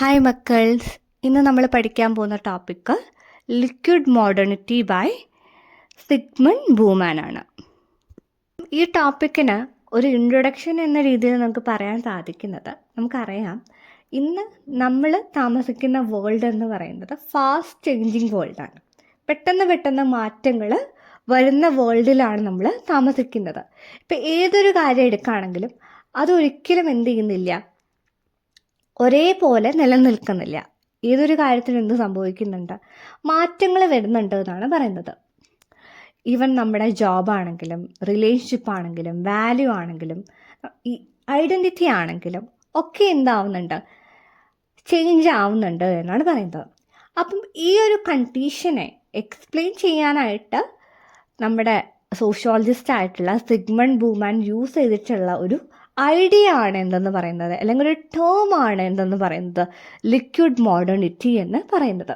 Hi മക്കൾസ്, ഇന്ന് നമ്മൾ പഠിക്കാൻ പോകുന്ന topic liquid modernity by Zygmunt Bauman ആണ്. ഈ ടോപ്പിക്കിന് ഒരു ഇൻട്രൊഡക്ഷൻ എന്ന രീതിയിൽ നമുക്ക് പറയാൻ സാധിക്കുന്നത്, നമുക്കറിയാം ഇന്ന് നമ്മൾ താമസിക്കുന്ന വേൾഡ് എന്ന് പറയുന്നത് ഫാസ്റ്റ് ചേഞ്ചിങ് വേൾഡാണ്. പെട്ടെന്ന് മാറ്റങ്ങൾ വരുന്ന വേൾഡിലാണ് നമ്മൾ താമസിക്കുന്നത്. ഇപ്പം ഏതൊരു കാര്യം എടുക്കുകയാണെങ്കിലും അതൊരിക്കലും എന്ത് ചെയ്യുന്നില്ല, ഒരേപോലെ നിലനിൽക്കുന്നില്ല. ഏതൊരു കാര്യത്തിനും എന്ത് സംഭവിക്കുന്നുണ്ട്, മാറ്റങ്ങൾ വരുന്നുണ്ട് എന്നാണ് പറയുന്നത്. ഈവൻ നമ്മുടെ ജോബാണെങ്കിലും റിലേഷൻഷിപ്പ് ആണെങ്കിലും വാല്യൂ ആണെങ്കിലും ഈ ഐഡൻറ്റിറ്റി ആണെങ്കിലും ഒക്കെ എന്താവുന്നുണ്ട്, ചേഞ്ച് ആവുന്നുണ്ട് എന്നാണ് പറയുന്നത്. അപ്പം ഈ ഒരു കണ്ടീഷനെ എക്സ്പ്ലെയിൻ ചെയ്യാനായിട്ട് നമ്മുടെ സോഷ്യോളജിസ്റ്റ് ആയിട്ടുള്ള സിഗ്മണ്ട് ബൂമാൻ യൂസ് ചെയ്തിട്ടുള്ള ഒരു ഐഡിയ ആണ് എന്തെന്ന് പറയുന്നത്, അല്ലെങ്കിൽ ഒരു ടേം ആണ് എന്തെന്ന് പറയുന്നത് ലിക്വിഡ് മോഡേണിറ്റി എന്ന് പറയുന്നത്.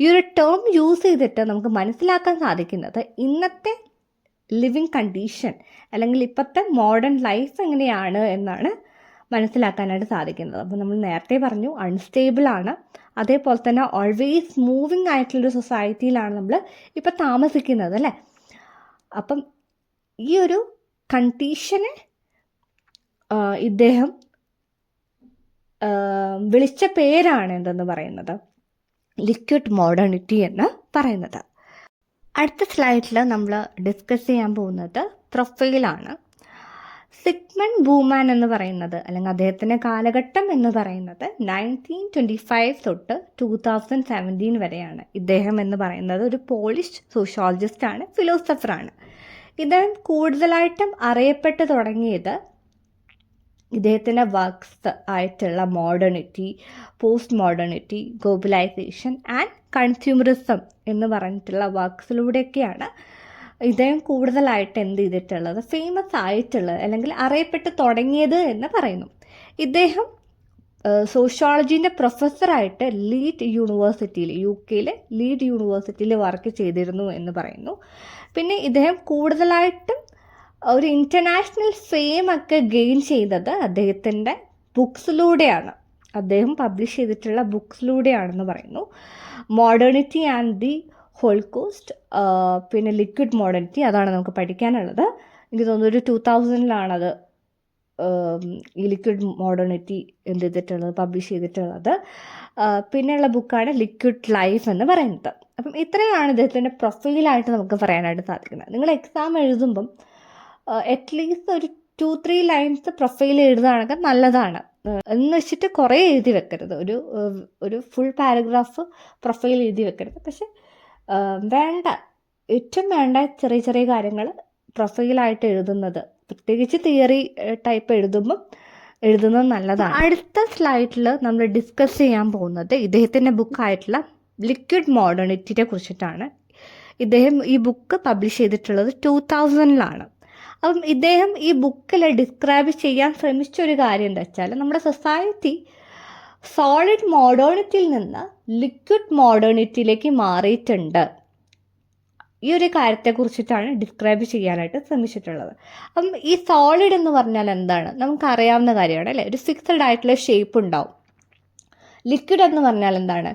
ഈ ഒരു ടേം യൂസ് ചെയ്തിട്ട് നമുക്ക് മനസ്സിലാക്കാൻ സാധിക്കുന്നത് ഇന്നത്തെ ലിവിങ് കണ്ടീഷൻ അല്ലെങ്കിൽ ഇപ്പോഴത്തെ മോഡേൺ ലൈഫ് എങ്ങനെയാണ് എന്നാണ് മനസ്സിലാക്കാനായിട്ട് സാധിക്കുന്നത്. അപ്പോൾ നമ്മൾ നേരത്തെ പറഞ്ഞു അൺസ്റ്റേബിൾ ആണ്, അതേപോലെ തന്നെ ഓൾവേസ് മൂവിങ് ആയിട്ടുള്ളൊരു സൊസൈറ്റിയിലാണ് നമ്മൾ ഇപ്പോൾ താമസിക്കുന്നത് അല്ലേ. അപ്പം ഈ ഒരു കണ്ടീഷനെ ഇദ്ദേഹം വിളിച്ച പേരാണ് എന്തെന്ന് പറയുന്നത് ലിക്വിഡ് മോഡേണിറ്റി എന്ന് പറയുന്നത്. അടുത്ത സ്ലൈഡിൽ നമ്മൾ ഡിസ്കസ് ചെയ്യാൻ പോകുന്നത് പ്രൊഫൈലാണ്. സിഗ്മണ്ട് ബൂമാൻ എന്ന് പറയുന്നത്, അല്ലെങ്കിൽ അദ്ദേഹത്തിൻ്റെ കാലഘട്ടം എന്ന് പറയുന്നത് 1925 തൊട്ട് 2017 വരെയാണ്. ഇദ്ദേഹം എന്ന് പറയുന്നത് ഒരു പോളിഷ് സോഷ്യോളജിസ്റ്റാണ്, ഫിലോസഫറാണ്. ഇദ്ദേഹം കൂടുതലായിട്ടും അറിയപ്പെട്ട് തുടങ്ങിയത് ഇദ്ദേഹത്തിൻ്റെ വർക്ക്സ് ആയിട്ടുള്ള modernity, post modernity, globalisation and consumerism എന്ന് പറഞ്ഞിട്ടുള്ള വർക്ക്സിലൂടെയൊക്കെയാണ് ഇദ്ദേഹം കൂടുതലായിട്ട് എന്ത് ചെയ്തിട്ടുള്ളത്, ഫേമസ് ആയിട്ടുള്ളത് അല്ലെങ്കിൽ അറിയപ്പെട്ട് തുടങ്ങിയത് എന്ന് പറയുന്നു. ഇദ്ദേഹം സോഷ്യോളജീൻ്റെ പ്രൊഫസറായിട്ട് ലീഡ് യൂണിവേഴ്സിറ്റിയിൽ, UK ലീഡ് യൂണിവേഴ്സിറ്റിയിൽ വർക്ക് ചെയ്തിരുന്നു എന്ന് പറയുന്നു. പിന്നെ ഇദ്ദേഹം കൂടുതലായിട്ടും ഒരു ഇൻ്റർനാഷണൽ ഫെയിമൊക്കെ ഗെയിൻ ചെയ്തത് അദ്ദേഹത്തിൻ്റെ ബുക്സിലൂടെയാണ്, അദ്ദേഹം പബ്ലിഷ് ചെയ്തിട്ടുള്ള ബുക്സിലൂടെയാണെന്ന് പറയുന്നു. മോഡേണിറ്റി ആൻഡ് ദി ഹോളോകോസ്റ്റ്, പിന്നെ ലിക്വിഡ് മോഡേണിറ്റി, അതാണ് നമുക്ക് പഠിക്കാനുള്ളത്. എനിക്ക് തോന്നുന്നു ഒരു 2000-ലാണത് ഈ ലിക്വിഡ് മോഡേണിറ്റി എന്ത് ചെയ്തിട്ടുള്ളത്, പബ്ലിഷ് ചെയ്തിട്ടുള്ളത്. പിന്നെയുള്ള ബുക്കാണ് ലിക്വിഡ് ലൈഫ് എന്ന് പറയുന്നത്. അപ്പം ഇത്രയാണ് ഇദ്ദേഹത്തിൻ്റെ പ്രൊഫൈലായിട്ട് നമുക്ക് പറയാനായിട്ട് സാധിക്കുന്നത്. നിങ്ങൾ എക്സാം എഴുതുമ്പം അറ്റ്ലീസ്റ്റ് ഒരു 2-3 ലൈൻസ് പ്രൊഫൈൽ എഴുതുകയാണെങ്കിൽ നല്ലതാണ്. എന്ന് വെച്ചിട്ട് കുറേ എഴുതി വെക്കരുത്, ഒരു ഫുൾ പാരഗ്രാഫ് പ്രൊഫൈൽ എഴുതി വെക്കരുത്. പക്ഷെ വേണ്ട, ഏറ്റവും വേണ്ട ചെറിയ കാര്യങ്ങൾ പ്രൊഫൈലായിട്ട് എഴുതുന്നത്, പ്രത്യേകിച്ച് തിയറി ടൈപ്പ് എഴുതുന്നത് നല്ലതാണ്. അടുത്ത സ്ലൈഡിൽ നമ്മൾ ഡിസ്കസ് ചെയ്യാൻ പോകുന്നത് ഇദ്ദേഹത്തിൻ്റെ ബുക്കായിട്ടുള്ള ലിക്വിഡ് മോഡേണിറ്റിയെ കുറിച്ചിട്ടാണ്. ഇദ്ദേഹം ഈ ബുക്ക് പബ്ലിഷ് ചെയ്തിട്ടുള്ളത് 2000-ലാണ്. അപ്പം ഇദ്ദേഹം ഈ ബുക്കിൽ ഡിസ്ക്രൈബ് ചെയ്യാൻ ശ്രമിച്ചൊരു കാര്യം എന്താ വെച്ചാൽ, നമ്മുടെ സൊസൈറ്റി സോളിഡ് മോഡേണിറ്റിയിൽ നിന്ന് ലിക്വിഡ് മോഡേണിറ്റിയിലേക്ക് മാറിയിട്ടുണ്ട്. ഈ ഒരു കാര്യത്തെക്കുറിച്ചിട്ടാണ് ഡിസ്ക്രൈബ് ചെയ്യാനായിട്ട് ശ്രമിച്ചിട്ടുള്ളത്. അപ്പം ഈ സോളിഡ് എന്ന് പറഞ്ഞാൽ എന്താണ്, നമുക്കറിയാവുന്ന കാര്യമാണ് അല്ലേ. ഒരു ഫിക്സഡ് ആയിട്ടുള്ള ഷേപ്പ് ഉണ്ടാവും. ലിക്വിഡ് എന്ന് പറഞ്ഞാൽ എന്താണ്,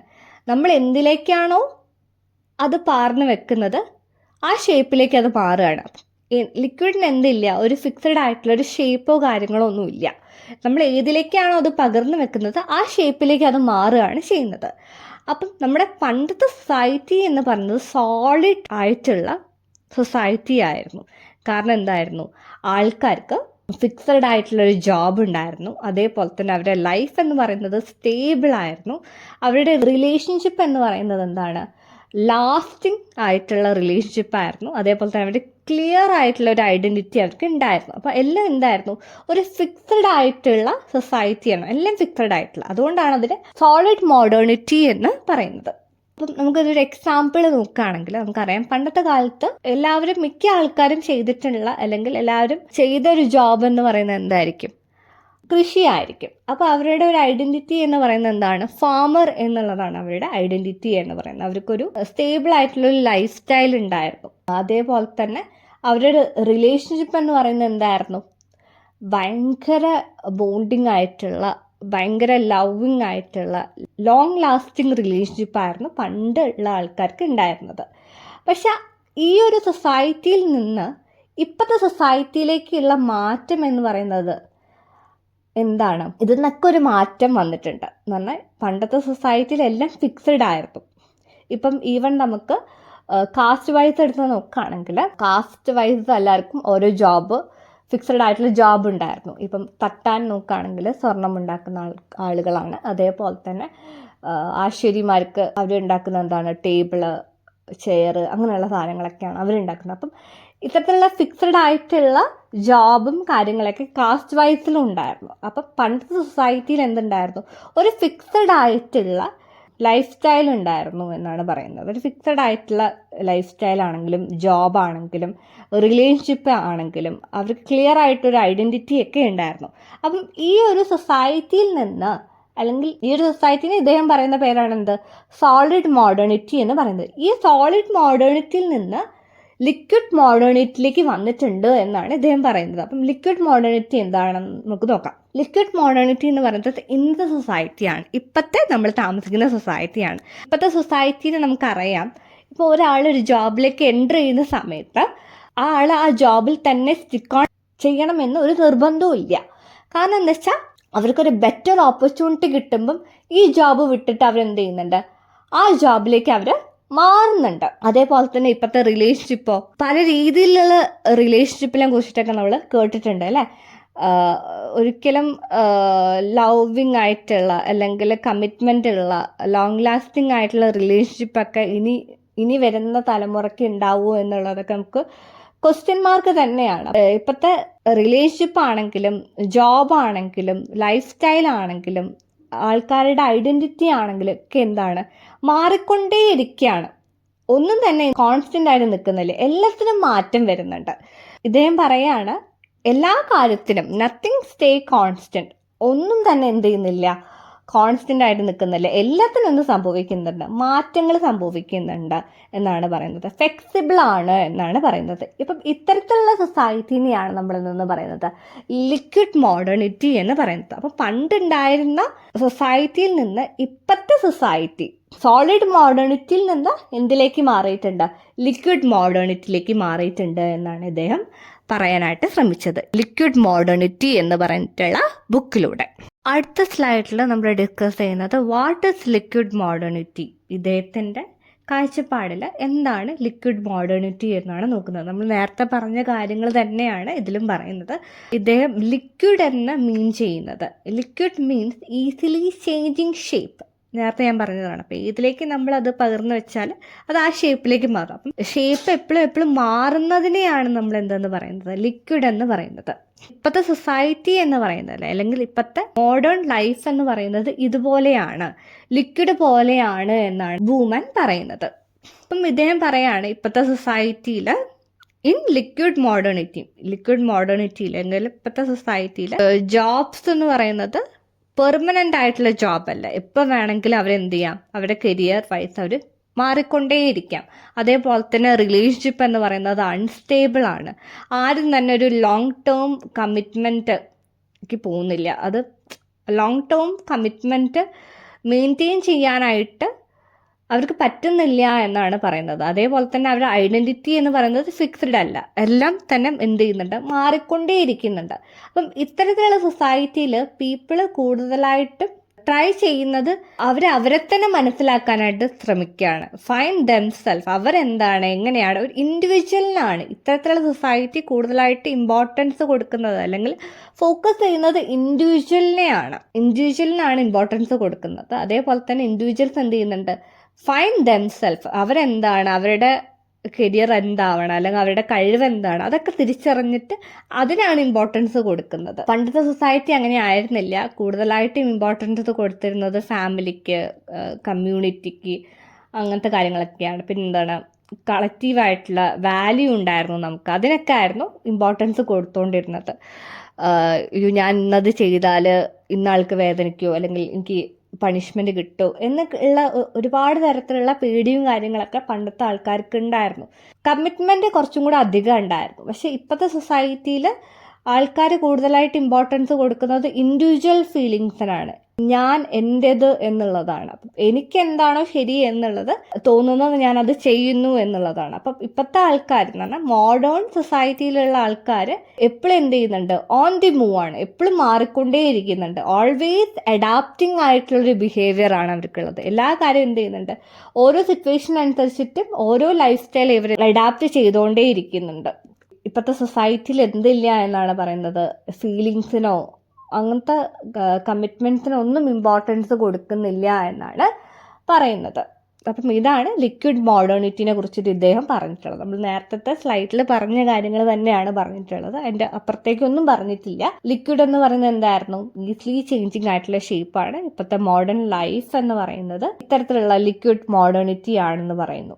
നമ്മൾ എന്തിലേക്കാണോ അത് പാർന്ന് വെക്കുന്നത് ആ ഷേപ്പിലേക്ക് അത് മാറുകയാണ്. ലിക്വിഡിന് എന്തില്ല, ഒരു ഫിക്സഡ് ആയിട്ടുള്ള ഒരു ഷേപ്പോ കാര്യങ്ങളോ ഒന്നുമില്ല. നമ്മൾ ഏതിലേക്കാണോ അത് പകർന്നു വെക്കുന്നത് ആ ഷേപ്പിലേക്ക് അത് മാറുകയാണ് ചെയ്യുന്നത്. അപ്പം നമ്മുടെ പണ്ടത്തെ സൊസൈറ്റി എന്ന് പറയുന്നത് സോളിഡ് ആയിട്ടുള്ള സൊസൈറ്റി ആയിരുന്നു. കാരണം എന്തായിരുന്നു, ആൾക്കാർക്ക് ഫിക്സഡ് ആയിട്ടുള്ളൊരു ജോബ് ഉണ്ടായിരുന്നു. അതേപോലെ തന്നെ അവരുടെ ലൈഫ് എന്ന് പറയുന്നത് സ്റ്റേബിൾ ആയിരുന്നു. അവരുടെ റിലേഷൻഷിപ്പ് എന്ന് പറയുന്നത് എന്താണ്, ലാസ്റ്റിംഗ് ആയിട്ടുള്ള റിലേഷൻഷിപ്പ് ആയിരുന്നു. അതേപോലെ തന്നെ അവരുടെ ക്ലിയർ ആയിട്ടുള്ള ഒരു ഐഡൻറ്റിറ്റി അവർക്ക് ഉണ്ടായിരുന്നു. അപ്പോൾ എല്ലാം എന്തായിരുന്നു, ഒരു ഫിക്സഡ് ആയിട്ടുള്ള സൊസൈറ്റിയാണ്, എല്ലാം ഫിക്സഡ് ആയിട്ടുള്ള. അതുകൊണ്ടാണ് അതിന് സോളിഡ് മോഡേണിറ്റി എന്ന് പറയുന്നത്. അപ്പം നമുക്കൊരു എക്സാമ്പിൾ നോക്കുകയാണെങ്കിൽ നമുക്കറിയാം, പണ്ടത്തെ കാലത്ത് മിക്ക ആൾക്കാരും ചെയ്തിട്ടുള്ള അല്ലെങ്കിൽ എല്ലാവരും ചെയ്തൊരു ജോബ് എന്ന് പറയുന്നത് എന്തായിരിക്കും, കൃഷിയായിരിക്കും. അപ്പോൾ അവരുടെ ഒരു ഐഡൻറ്റിറ്റി എന്ന് പറയുന്നത് എന്താണ്, ഫാമർ എന്നുള്ളതാണ് അവരുടെ ഐഡൻറ്റിറ്റി എന്ന് പറയുന്നത്. അവർക്കൊരു സ്റ്റേബിൾ ആയിട്ടുള്ളൊരു ലൈഫ് സ്റ്റൈൽ ഉണ്ടായിരുന്നു. അതേപോലെ തന്നെ അവരുടെ റിലേഷൻഷിപ്പ് എന്ന് പറയുന്നത് എന്തായിരുന്നു, ഭയങ്കര ബോണ്ടിങ് ആയിട്ടുള്ള ഭയങ്കര ലവിങ് ആയിട്ടുള്ള ലോങ് ലാസ്റ്റിംഗ് റിലേഷൻഷിപ്പായിരുന്നു പണ്ടുള്ള ആൾക്കാർക്ക് ഉണ്ടായിരുന്നത്. പക്ഷെ ഈ ഒരു സൊസൈറ്റിയിൽ നിന്ന് ഇപ്പോഴത്തെ സൊസൈറ്റിയിലേക്കുള്ള മാറ്റം എന്ന് പറയുന്നത് എന്താണ്? ഇതിൽ നിന്നൊക്കെ ഒരു മാറ്റം വന്നിട്ടുണ്ട് എന്ന് പറഞ്ഞാൽ പണ്ടത്തെ സൊസൈറ്റിയിലെല്ലാം ഫിക്സഡ് ആയിരുന്നു. ഇപ്പം ഈവൻ നമുക്ക് കാസ്റ്റ് വൈസ് എടുത്ത് നോക്കുകയാണെങ്കിൽ കാസ്റ്റ് വൈസ് എല്ലാവർക്കും ഓരോ ജോബ്, ഫിക്സഡ് ആയിട്ടുള്ള ജോബ് ഉണ്ടായിരുന്നു. ഇപ്പം തട്ടാൻ നോക്കുകയാണെങ്കിൽ സ്വർണം ഉണ്ടാക്കുന്ന ആളുകളാണ്. അതേപോലെ തന്നെ ആശാരിമാർക്ക് അവരുണ്ടാക്കുന്ന എന്താണ്, ടേബിള്, ചെയർ, അങ്ങനെയുള്ള സാധനങ്ങളൊക്കെയാണ് അവരുണ്ടാക്കുന്നത്. അപ്പം ഇത്തരത്തിലുള്ള ഫിക്സഡ് ആയിട്ടുള്ള ജോബും കാര്യങ്ങളൊക്കെ കാസ്റ്റ് വൈസിലും ഉണ്ടായിരുന്നു. അപ്പം പണ്ടത്തെ സൊസൈറ്റിയിൽ എന്തുണ്ടായിരുന്നു? ഒരു ഫിക്സഡ് ആയിട്ടുള്ള ലൈഫ് സ്റ്റൈൽ ഉണ്ടായിരുന്നു എന്നാണ് പറയുന്നത്. ഒരു ഫിക്സഡ് ആയിട്ടുള്ള ലൈഫ് സ്റ്റൈൽ ആണെങ്കിലും ജോബാണെങ്കിലും റിലേഷൻഷിപ്പ് ആണെങ്കിലും അവർക്ക് ക്ലിയർ ആയിട്ടൊരു ഐഡൻറ്റിറ്റി ഒക്കെ ഉണ്ടായിരുന്നു. അപ്പം ഈ ഒരു സൊസൈറ്റിയിൽ നിന്ന്, അല്ലെങ്കിൽ ഈ ഒരു സൊസൈറ്റിന് ഇദ്ദേഹം പറയുന്ന പേരാണ് എന്ത്? സോളിഡ് മോഡേണിറ്റി എന്ന് പറയുന്നത്. ഈ സോളിഡ് മോഡേണിറ്റിയിൽ നിന്ന് ലിക്വിഡ് മോഡേണിറ്റിയിലേക്ക് വന്നിട്ടുണ്ട് എന്നാണ് ഇദ്ദേഹം പറയുന്നത്. അപ്പം ലിക്വിഡ് മോഡേണിറ്റി എന്താണെന്ന് നമുക്ക് നോക്കാം. ലിക്വിഡ് മോഡേണിറ്റി എന്ന് പറയുന്നത് ഇന്നത്തെ സൊസൈറ്റിയാണ്, ഇപ്പോഴത്തെ നമ്മൾ താമസിക്കുന്ന സൊസൈറ്റിയാണ്. ഇപ്പോഴത്തെ സൊസൈറ്റിയിൽ നമുക്കറിയാം, ഇപ്പോൾ ഒരാൾ ഒരു ജോബിലേക്ക് എൻ്റർ ചെയ്യുന്ന സമയത്ത് ആ ആൾ ആ ജോബിൽ തന്നെ സ്റ്റിക്ക് ഓൺ ചെയ്യണമെന്ന് ഒരു നിർബന്ധവും ഇല്ല. കാരണം എന്താ വെച്ചാൽ അവർക്കൊരു ബെറ്റർ ഓപ്പർച്യൂണിറ്റി കിട്ടുമ്പം ഈ ജോബ് വിട്ടിട്ട് അവരെന്ത് ചെയ്യുന്നുണ്ട്? ആ ജോബിലേക്ക് അവർ മാറുന്നുണ്ട്. അതേപോലെ തന്നെ ഇപ്പോഴത്തെ റിലേഷൻഷിപ്പോ, പല രീതിയിലുള്ള റിലേഷൻഷിപ്പിനെ കുറിച്ചിട്ടൊക്കെ നമ്മൾ കേട്ടിട്ടുണ്ട് അല്ലേ? ഒരിക്കലും ലവിങ് ആയിട്ടുള്ള അല്ലെങ്കിൽ കമ്മിറ്റ്മെൻ്റ് ഉള്ള ലോങ് ലാസ്റ്റിംഗ് ആയിട്ടുള്ള റിലേഷൻഷിപ്പൊക്കെ ഇനി വരുന്ന തലമുറയ്ക്ക് ഉണ്ടാവുമോ എന്നുള്ളതൊക്കെ നമുക്ക് ക്വസ്റ്റ്യൻ മാർക്ക് തന്നെയാണ്. ഇപ്പോഴത്തെ റിലേഷൻഷിപ്പ് ആണെങ്കിലും ജോബാണെങ്കിലും ലൈഫ് സ്റ്റൈൽ ആണെങ്കിലും ആൾക്കാരുടെ ഐഡൻറ്റിറ്റി ആണെങ്കിലും ഒക്കെ എന്താണ്, മാറിക്കൊണ്ടേയിരിക്കുകയാണ്. ഒന്നും തന്നെ കോൺസ്റ്റൻ്റ് ആയിട്ട് നിൽക്കുന്നില്ല, എല്ലാത്തിനും മാറ്റം വരുന്നുണ്ട്. ഇദ്ദേഹം പറയാണ്, എല്ലാ കാര്യത്തിനും നത്തിങ് സ്റ്റേ കോൺസ്റ്റൻറ്റ്, ഒന്നും തന്നെ എന്ത് ചെയ്യുന്നില്ല, കോൺസ്റ്റൻ്റ് ആയിട്ട് നിൽക്കുന്നില്ല, എല്ലാത്തിനും എന്ത് സംഭവിക്കുന്നുണ്ട്, മാറ്റങ്ങൾ സംഭവിക്കുന്നുണ്ട് എന്നാണ് പറയുന്നത്. ഫ്ലെക്സിബിൾ ആണ് എന്നാണ് പറയുന്നത്. ഇപ്പം ഇത്തരത്തിലുള്ള സൊസൈറ്റിനെയാണ് നമ്മൾ നിന്ന് പറയുന്നത് ലിക്വിഡ് മോഡേണിറ്റി എന്ന് പറയുന്നത്. അപ്പം പണ്ടുണ്ടായിരുന്ന സൊസൈറ്റിയിൽ നിന്ന് ഇപ്പോഴത്തെ സൊസൈറ്റി സോളിഡ് മോഡേണിറ്റിയിൽ നിന്ന് എന്തിലേക്ക് മാറിയിട്ടുണ്ട്? ലിക്വിഡ് മോഡേണിറ്റിയിലേക്ക് മാറിയിട്ടുണ്ട് എന്നാണ് ഇദ്ദേഹം പറയാനായിട്ട് ശ്രമിച്ചത്, ലിക്വിഡ് മോഡേണിറ്റി എന്ന് പറഞ്ഞിട്ടുള്ള ബുക്കിലൂടെ. അടുത്ത സ്ലൈഡിൽ നമ്മൾ ഡിസ്കസ് ചെയ്യുന്നത് വാട്ട് ഈസ് ലിക്വിഡ് മോഡേണിറ്റി. ഇദ്ദേഹത്തിൻ്റെ കാഴ്ചപ്പാടിൽ എന്താണ് ലിക്വിഡ് മോഡേണിറ്റി എന്നാണ് നോക്കുന്നത്. നമ്മൾ നേരത്തെ പറഞ്ഞ കാര്യങ്ങൾ തന്നെയാണ് ഇതിലും പറയുന്നത്. ഇദ്ദേഹം ലിക്വിഡ് എന്ന് മീൻ ചെയ്യുന്നത്, liquid means easily changing shape. നേരത്തെ ഞാൻ പറഞ്ഞതാണ്. അപ്പോൾ ഇതിലേക്ക് നമ്മളത് പകർന്നു വെച്ചാൽ അത് ആ ഷേപ്പിലേക്ക് മാറും. അപ്പം ഷേപ്പ് എപ്പോഴും മാറുന്നതിനെയാണ് നമ്മൾ എന്തെന്ന് പറയുന്നത്? ലിക്വിഡ് എന്ന് പറയുന്നത്. ഇപ്പോഴത്തെ സൊസൈറ്റി എന്ന് പറയുന്നത് അല്ലെങ്കിൽ ഇപ്പോഴത്തെ മോഡേൺ ലൈഫ് എന്ന് പറയുന്നത് ഇതുപോലെയാണ്, ലിക്വിഡ് പോലെയാണ് എന്നാണ് ബൂമൻ പറയുന്നത്. അപ്പം ഇദ്ദേഹം പറയാണ്, ഇപ്പോഴത്തെ സൊസൈറ്റിയിൽ ഇൻ ലിക്വിഡ് മോഡേണിറ്റിയിൽ അല്ലെങ്കിൽ ഇപ്പോഴത്തെ സൊസൈറ്റിയിൽ ജോബ്സ് എന്ന് പറയുന്നത് പെർമനൻ്റ് ആയിട്ടുള്ള ജോബല്ല. എപ്പോൾ വേണമെങ്കിലും അവരെന്ത് ചെയ്യാം, അവരുടെ കരിയർ വൈസ് അവർ മാറിക്കൊണ്ടേയിരിക്കാം. അതേപോലെ തന്നെ റിലേഷൻഷിപ്പ് എന്ന് പറയുന്നത് അൺസ്റ്റേബിൾ ആണ്. ആരും തന്നെ ഒരു ലോങ് ടേം കമ്മിറ്റ്മെൻറ്റ്ക്ക് പോകുന്നില്ല. അത് ലോങ് ടേം കമ്മിറ്റ്മെൻറ്റ് മെയിൻറ്റെയിൻ ചെയ്യാനായിട്ട് അവർക്ക് പറ്റുന്നില്ല എന്നാണ് പറയുന്നത്. അതേപോലെ തന്നെ അവരുടെ ഐഡൻറ്റിറ്റി എന്ന് പറയുന്നത് ഫിക്സ്ഡ് അല്ല, എല്ലാം തന്നെ എന്ത് ചെയ്യുന്നുണ്ട്, മാറിക്കൊണ്ടേയിരിക്കുന്നുണ്ട്. അപ്പം ഇത്തരത്തിലുള്ള സൊസൈറ്റിയിൽ പീപ്പിൾ കൂടുതലായിട്ടും ട്രൈ ചെയ്യുന്നത് അവരെ തന്നെ മനസ്സിലാക്കാനായിട്ട് ശ്രമിക്കുകയാണ്. ഫൈൻഡ് ദംസെൽഫ്, അവരെന്താണ്, എങ്ങനെയാണ്, ഒരു ഇൻഡിവിജ്വലിനാണ് ഇത്തരത്തിലുള്ള സൊസൈറ്റി കൂടുതലായിട്ട് ഇമ്പോർട്ടൻസ് കൊടുക്കുന്നത്, അല്ലെങ്കിൽ ഫോക്കസ് ചെയ്യുന്നത് ഇൻഡിവിജ്വലിനാണ് ഇമ്പോർട്ടൻസ് കൊടുക്കുന്നത്. അതേപോലെ തന്നെ ഇൻഡിവിജ്വൽസ് എന്ത് ചെയ്യുന്നുണ്ട്, ഫൈൻഡ് ദംസെൽഫ്, അവരെന്താണ്, അവരുടെ കരിയർ എന്താവണം അല്ലെങ്കിൽ അവരുടെ കഴിവ് എന്താണ്, അതൊക്കെ തിരിച്ചറിഞ്ഞിട്ട് അതിനാണ് ഇമ്പോർട്ടൻസ് കൊടുക്കുന്നത്. പണ്ടത്തെ സൊസൈറ്റി അങ്ങനെ ആയിരുന്നില്ല. കൂടുതലായിട്ടും ഇമ്പോർട്ടൻസ് കൊടുത്തിരുന്നത് ഫാമിലിക്ക്, കമ്മ്യൂണിറ്റിക്ക്, അങ്ങനത്തെ കാര്യങ്ങളൊക്കെയാണ്. പിന്നെ എന്താണ്, കളക്റ്റീവായിട്ടുള്ള വാല്യൂ ഉണ്ടായിരുന്നു നമുക്ക്, അതിനൊക്കെ ആയിരുന്നു ഇമ്പോർട്ടൻസ് കൊടുത്തുകൊണ്ടിരുന്നത്. ഞാൻ ഇന്നത് ചെയ്താൽ ഇന്നാൾക്ക് വേദനിക്കുമോ അല്ലെങ്കിൽ എനിക്ക് പണിഷ്മെൻറ്റ് കിട്ടുമോ എന്നൊക്കെയുള്ള ഒരുപാട് തരത്തിലുള്ള പേടിയും കാര്യങ്ങളൊക്കെ പണ്ടത്തെ ആൾക്കാർക്ക് ഉണ്ടായിരുന്നു. കമ്മിറ്റ്മെൻറ്റ് കുറച്ചും കൂടെ അധികം ഉണ്ടായിരുന്നു. പക്ഷേ ഇപ്പോഴത്തെ സൊസൈറ്റിയിൽ ആൾക്കാർ കൂടുതലായിട്ട് ഇമ്പോർട്ടൻസ് കൊടുക്കുന്നത് ഇൻഡിവിജ്വൽ ഫീലിങ്സിനാണ്. ഞാൻ എൻ്റേത് എന്നുള്ളതാണ്. അപ്പം എനിക്ക് എന്താണോ ശരി എന്നുള്ളത് തോന്നുന്നത് ഞാൻ അത് ചെയ്യുന്നു എന്നുള്ളതാണ്. അപ്പം ഇപ്പോഴത്തെ ആൾക്കാർ എന്ന് പറഞ്ഞാൽ മോഡേൺ സൊസൈറ്റിയിലുള്ള ആൾക്കാർ എപ്പോഴും എന്ത് ചെയ്യുന്നുണ്ട്, ഓൺ ദി മൂവ് ആണ്, എപ്പോഴും മാറിക്കൊണ്ടേയിരിക്കുന്നുണ്ട്. ഓൾവേസ് അഡാപ്റ്റിംഗ് ആയിട്ടുള്ളൊരു ബിഹേവിയർ ആണ് അവർക്കുള്ളത്. എല്ലാ കാര്യവും എന്ത് ചെയ്യുന്നുണ്ട്, ഓരോ സിറ്റുവേഷൻ അനുസരിച്ചിട്ടും ഓരോ ലൈഫ് സ്റ്റൈൽ ഇവർ അഡാപ്റ്റ് ചെയ്തുകൊണ്ടേ ഇരിക്കുന്നുണ്ട്. ഇപ്പോഴത്തെ സൊസൈറ്റിയിൽ എന്തില്ല എന്നാണ് പറയുന്നത്, ഫീലിങ്സിനോ അങ്ങനത്തെ കമ്മിറ്റ്മെൻറ്റ്സിനൊന്നും ഇമ്പോർട്ടൻസ് കൊടുക്കുന്നില്ല എന്നാണ് പറയുന്നത്. അപ്പം ഇതാണ് ലിക്വിഡ് മോഡേണിറ്റിനെ കുറിച്ചിട്ട് ഇദ്ദേഹം പറഞ്ഞിട്ടുള്ളത്. നമ്മൾ നേരത്തെ സ്ലൈഡിൽ പറഞ്ഞ കാര്യങ്ങൾ തന്നെയാണ് പറഞ്ഞിട്ടുള്ളത്, അതിൻ്റെ അപ്പുറത്തേക്കൊന്നും പറഞ്ഞിട്ടില്ല. ലിക്വിഡ് എന്ന് പറയുന്നത് എന്തായിരുന്നു, ഈസിലി ചേഞ്ചിങ് ആയിട്ടുള്ള ഷേപ്പാണ്. ഇപ്പോഴത്തെ മോഡേൺ ലൈഫ് എന്ന് പറയുന്നത് ഇത്തരത്തിലുള്ള ലിക്വിഡ് മോഡേണിറ്റി ആണെന്ന് പറയുന്നു.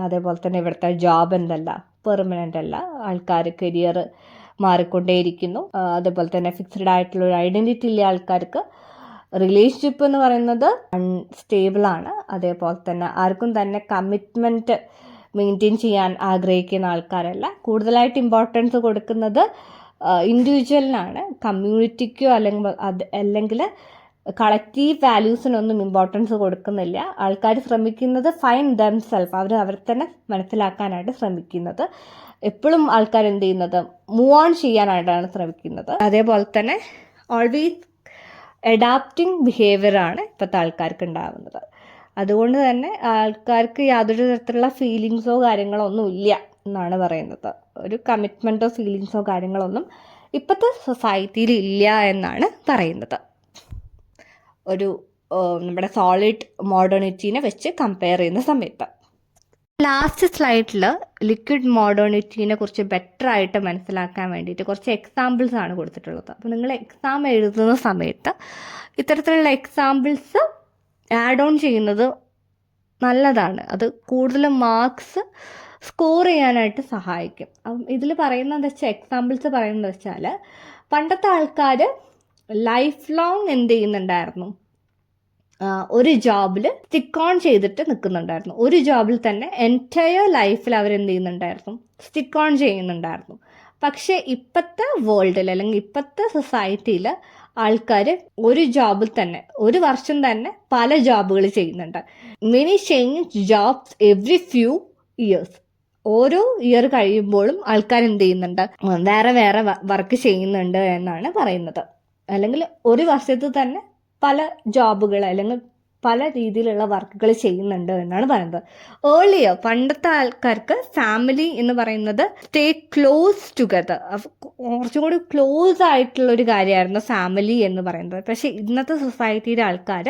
അതേപോലെ തന്നെ ഇവിടുത്തെ ജോബ് എന്തല്ല, പെർമനൻ്റ് അല്ല, ആൾക്കാർ കരിയർ മാറിക്കൊണ്ടേയിരിക്കുന്നു. അതേപോലെ തന്നെ ഫിക്സ്ഡ് ആയിട്ടുള്ള ഒരു ഐഡൻറ്റിറ്റി ഇല്ല ആൾക്കാർക്ക്. റിലേഷൻഷിപ്പ് എന്ന് പറയുന്നത് അൺസ്റ്റേബിൾ ആണ്. അതേപോലെ തന്നെ ആർക്കും തന്നെ കമ്മിറ്റ്മെൻറ്റ് മെയിൻറ്റെയിൻ ചെയ്യാൻ ആഗ്രഹിക്കുന്ന ആൾക്കാരല്ല. കൂടുതലായിട്ട് ഇമ്പോർട്ടൻസ് കൊടുക്കുന്നത് ഇൻഡിവിജ്വലിനാണ്. കമ്മ്യൂണിറ്റിക്കോ അല്ലെങ്കിൽ കളക്റ്റീവ് വാല്യൂസിനൊന്നും ഇമ്പോർട്ടൻസ് കൊടുക്കുന്നില്ല. ആൾക്കാർ ശ്രമിക്കുന്നത് ഫൈൻഡ് ദംസെൽഫ്, അവർ തന്നെ മനസ്സിലാക്കാനായിട്ട് ശ്രമിക്കുന്നത്. എപ്പോഴും ആൾക്കാർ എന്ത് ചെയ്യുന്നത്, മൂവ് ഓൺ ചെയ്യാനായിട്ടാണ് ശ്രമിക്കുന്നത്. അതേപോലെ തന്നെ ഓൾവേസ് അഡാപ്റ്റിംഗ് ബിഹേവിയറാണ് ഇപ്പോഴത്തെ ആൾക്കാർക്ക് ഉണ്ടാകുന്നത്. അതുകൊണ്ട് തന്നെ ആൾക്കാർക്ക് യാതൊരു തരത്തിലുള്ള ഫീലിങ്സോ കാര്യങ്ങളോ ഒന്നും ഇല്ല എന്നാണ് പറയുന്നത്. ഒരു കമ്മിറ്റ്മെൻറ്റോ ഫീലിങ്സോ കാര്യങ്ങളൊന്നും ഇപ്പോഴത്തെ സൊസൈറ്റിയിൽ ഇല്ല എന്നാണ് പറയുന്നത്. ഒരു നമ്മുടെ സോളിഡ് മോഡേണിറ്റീനെ വെച്ച് കമ്പയർ ചെയ്യുന്ന സമയത്ത്. ലാസ്റ്റ് സ്ലൈഡിൽ ലിക്വിഡ് മോഡേണിറ്റീനെ കുറിച്ച് ബെറ്റർ ആയിട്ട് മനസ്സിലാക്കാൻ വേണ്ടിയിട്ട് കുറച്ച് എക്സാമ്പിൾസ് ആണ് കൊടുത്തിട്ടുള്ളത്. അപ്പോൾ നിങ്ങൾ എക്സാം എഴുതുന്ന സമയത്ത് ഇത്തരത്തിലുള്ള എക്സാമ്പിൾസ് ആഡ് ഓൺ ചെയ്യുന്നത് നല്ലതാണ്. അത് കൂടുതൽ മാർക്സ് സ്കോർ ചെയ്യാനായിട്ട് സഹായിക്കും. അപ്പം ഇതിൽ പറയുന്നത് വെച്ചാൽ, എക്സാമ്പിൾസ് പറയുന്നത് വെച്ചാൽ, പണ്ടത്തെ ആൾക്കാർ ലൈഫ് ലോങ് എന്ത് ചെയ്യുന്നുണ്ടായിരുന്നു, ഒരു ജോബിൽ സ്റ്റിക്ക് ഓൺ ചെയ്തിട്ട് നിൽക്കുന്നുണ്ടായിരുന്നു. ഒരു ജോബിൽ തന്നെ എൻറ്റയർ ലൈഫിൽ അവരെന്ത് ചെയ്യുന്നുണ്ടായിരുന്നു, സ്റ്റിക്ക് ഓൺ ചെയ്യുന്നുണ്ടായിരുന്നു. പക്ഷേ ഇപ്പോഴത്തെ വേൾഡിൽ അല്ലെങ്കിൽ ഇപ്പോഴത്തെ സൊസൈറ്റിയിൽ ആൾക്കാർ ഒരു ജോബിൽ തന്നെ ഒരു വർഷം തന്നെ പല ജോബുകൾ ചെയ്യുന്നുണ്ട്. Many change jobs every few years. ഓരോ ഇയർ കഴിയുമ്പോഴും ആൾക്കാർ എന്ത് ചെയ്യുന്നുണ്ട്, വേറെ വേറെ വർക്ക് ചെയ്യുന്നുണ്ട് എന്നാണ് പറയുന്നത്. അല്ലെങ്കിൽ ഒരു വർഷത്തിൽ തന്നെ പല ജോബുകൾ അല്ലെങ്കിൽ പല രീതിയിലുള്ള വർക്കുകൾ ചെയ്യുന്നുണ്ട് എന്നാണ് പറയുന്നത്. ഏർലിയർ പണ്ടത്തെ ആൾക്കാർക്ക് ഫാമിലി എന്ന് പറയുന്നത് സ്റ്റേ ക്ലോസ് ടുഗദർ, കുറച്ചും കൂടി ക്ലോസ് ആയിട്ടുള്ളൊരു കാര്യമായിരുന്നു ഫാമിലി എന്ന് പറയുന്നത്. പക്ഷേ ഇന്നത്തെ സൊസൈറ്റിയിലെ ആൾക്കാർ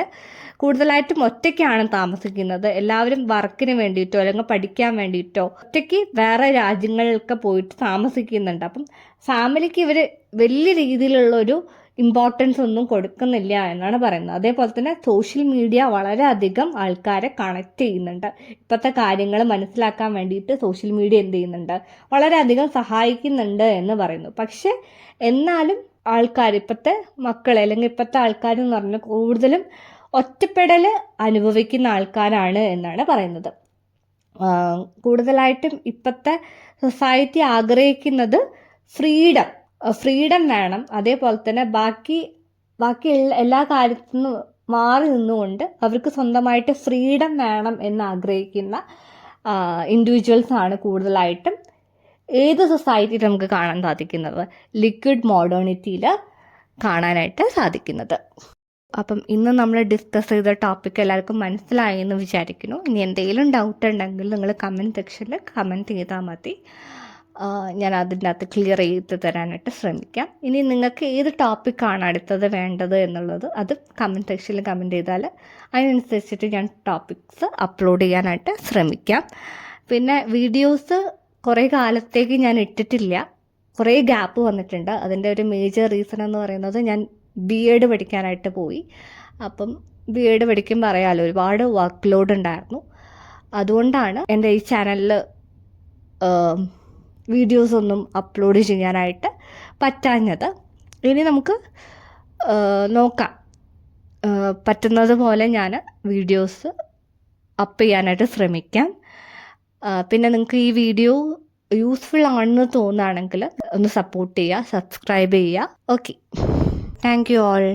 കൂടുതലായിട്ടും ഒറ്റയ്ക്കാണ് താമസിക്കുന്നത്. എല്ലാവരും വർക്കിന് വേണ്ടിയിട്ടോ അല്ലെങ്കിൽ പഠിക്കാൻ വേണ്ടിയിട്ടോ ഒറ്റയ്ക്ക് വേറെ രാജ്യങ്ങളിലൊക്കെ പോയിട്ട് താമസിക്കുന്നുണ്ട്. അപ്പം ഫാമിലിക്ക് ഇവർ വലിയ രീതിയിലുള്ളൊരു ഇമ്പോർട്ടൻസ് ഒന്നും കൊടുക്കുന്നില്ല എന്നാണ് പറയുന്നത്. അതേപോലെ തന്നെ സോഷ്യൽ മീഡിയ വളരെയധികം ആൾക്കാരെ കണക്ട് ചെയ്യുന്നുണ്ട്. ഇപ്പോഴത്തെ കാര്യങ്ങൾ മനസ്സിലാക്കാൻ വേണ്ടിയിട്ട് സോഷ്യൽ മീഡിയ എന്ത് ചെയ്യുന്നുണ്ട്, വളരെയധികം സഹായിക്കുന്നുണ്ട് എന്ന് പറയുന്നു. പക്ഷെ എന്നാലും ആൾക്കാർ, ഇപ്പോഴത്തെ മക്കൾ അല്ലെങ്കിൽ ഇപ്പോഴത്തെ ആൾക്കാർ എന്ന് പറഞ്ഞാൽ കൂടുതലും ഒറ്റപ്പെടൽ അനുഭവിക്കുന്ന ആൾക്കാരാണ് എന്നാണ് പറയുന്നത്. കൂടുതലായിട്ടും ഇപ്പോഴത്തെ സൊസൈറ്റി ആഗ്രഹിക്കുന്നത് ഫ്രീഡം വേണം. അതേപോലെ തന്നെ ബാക്കി എല്ലാ കാര്യത്തിൽ നിന്നും മാറി നിന്നുകൊണ്ട് അവർക്ക് സ്വന്തമായിട്ട് ഫ്രീഡം വേണം എന്ന് ആഗ്രഹിക്കുന്ന ഇൻഡിവിജ്വൽസ് ആണ് കൂടുതലായിട്ടും ഏത് സൊസൈറ്റിയിൽ നമുക്ക് കാണാൻ സാധിക്കുന്നത്, ലിക്വിഡ് മോഡേണിറ്റിയിൽ കാണാനായിട്ട് സാധിക്കുന്നത്. അപ്പം ഇന്ന് നമ്മൾ ഡിസ്കസ് ചെയ്ത ടോപ്പിക് എല്ലാവർക്കും മനസ്സിലായി എന്ന് വിചാരിക്കുന്നു. ഇനി എന്തെങ്കിലും ഡൗട്ട് ഉണ്ടെങ്കിൽ നിങ്ങൾ കമൻറ്റ് സെക്ഷനിൽ കമൻറ്റ് ചെയ്താൽ മതി. ഞാൻ അതിൻ്റെ അകത്ത് ക്ലിയർ ചെയ്ത് തരാനായിട്ട് ശ്രമിക്കാം. ഇനി നിങ്ങൾക്ക് ഏത് ടോപ്പിക്കാണ് അടുത്തത് വേണ്ടത് എന്നുള്ളത് അത് കമൻറ്റ് സെക്ഷനിൽ കമൻറ്റ് ചെയ്താൽ അതിനനുസരിച്ചിട്ട് ഞാൻ ടോപ്പിക്സ് അപ്ലോഡ് ചെയ്യാനായിട്ട് ശ്രമിക്കാം. പിന്നെ വീഡിയോസ് കുറേ കാലത്തേക്ക് ഞാൻ ഇട്ടിട്ടില്ല, കുറേ ഗ്യാപ്പ് വന്നിട്ടുണ്ട്. അതിൻ്റെ ഒരു മേജർ റീസൺ എന്ന് പറയുന്നത് ഞാൻ BEd പഠിക്കാനായിട്ട് പോയി. അപ്പം BEd പഠിക്കുമ്പോൾ അറിയാമല്ലോ, ഒരുപാട് വർക്ക് ലോഡ് ഉണ്ടായിരുന്നു. അതുകൊണ്ടാണ് എൻ്റെ ഈ ചാനലിൽ വീഡിയോസൊന്നും അപ്ലോഡ് ചെയ്യാനായിട്ട് പറ്റാഞ്ഞത്. ഇനി നമുക്ക് നോക്കാം, പറ്റുന്നത് പോലെ ഞാൻ വീഡിയോസ് അപ്പ് ചെയ്യാനായിട്ട് ശ്രമിക്കാം. പിന്നെ നിങ്ങൾക്ക് ഈ വീഡിയോ യൂസ്ഫുൾ ആണെന്ന് തോന്നുകയാണെങ്കിൽ ഒന്ന് സപ്പോർട്ട് ചെയ്യുക, സബ്സ്ക്രൈബ് ചെയ്യുക. Okay, thank you all.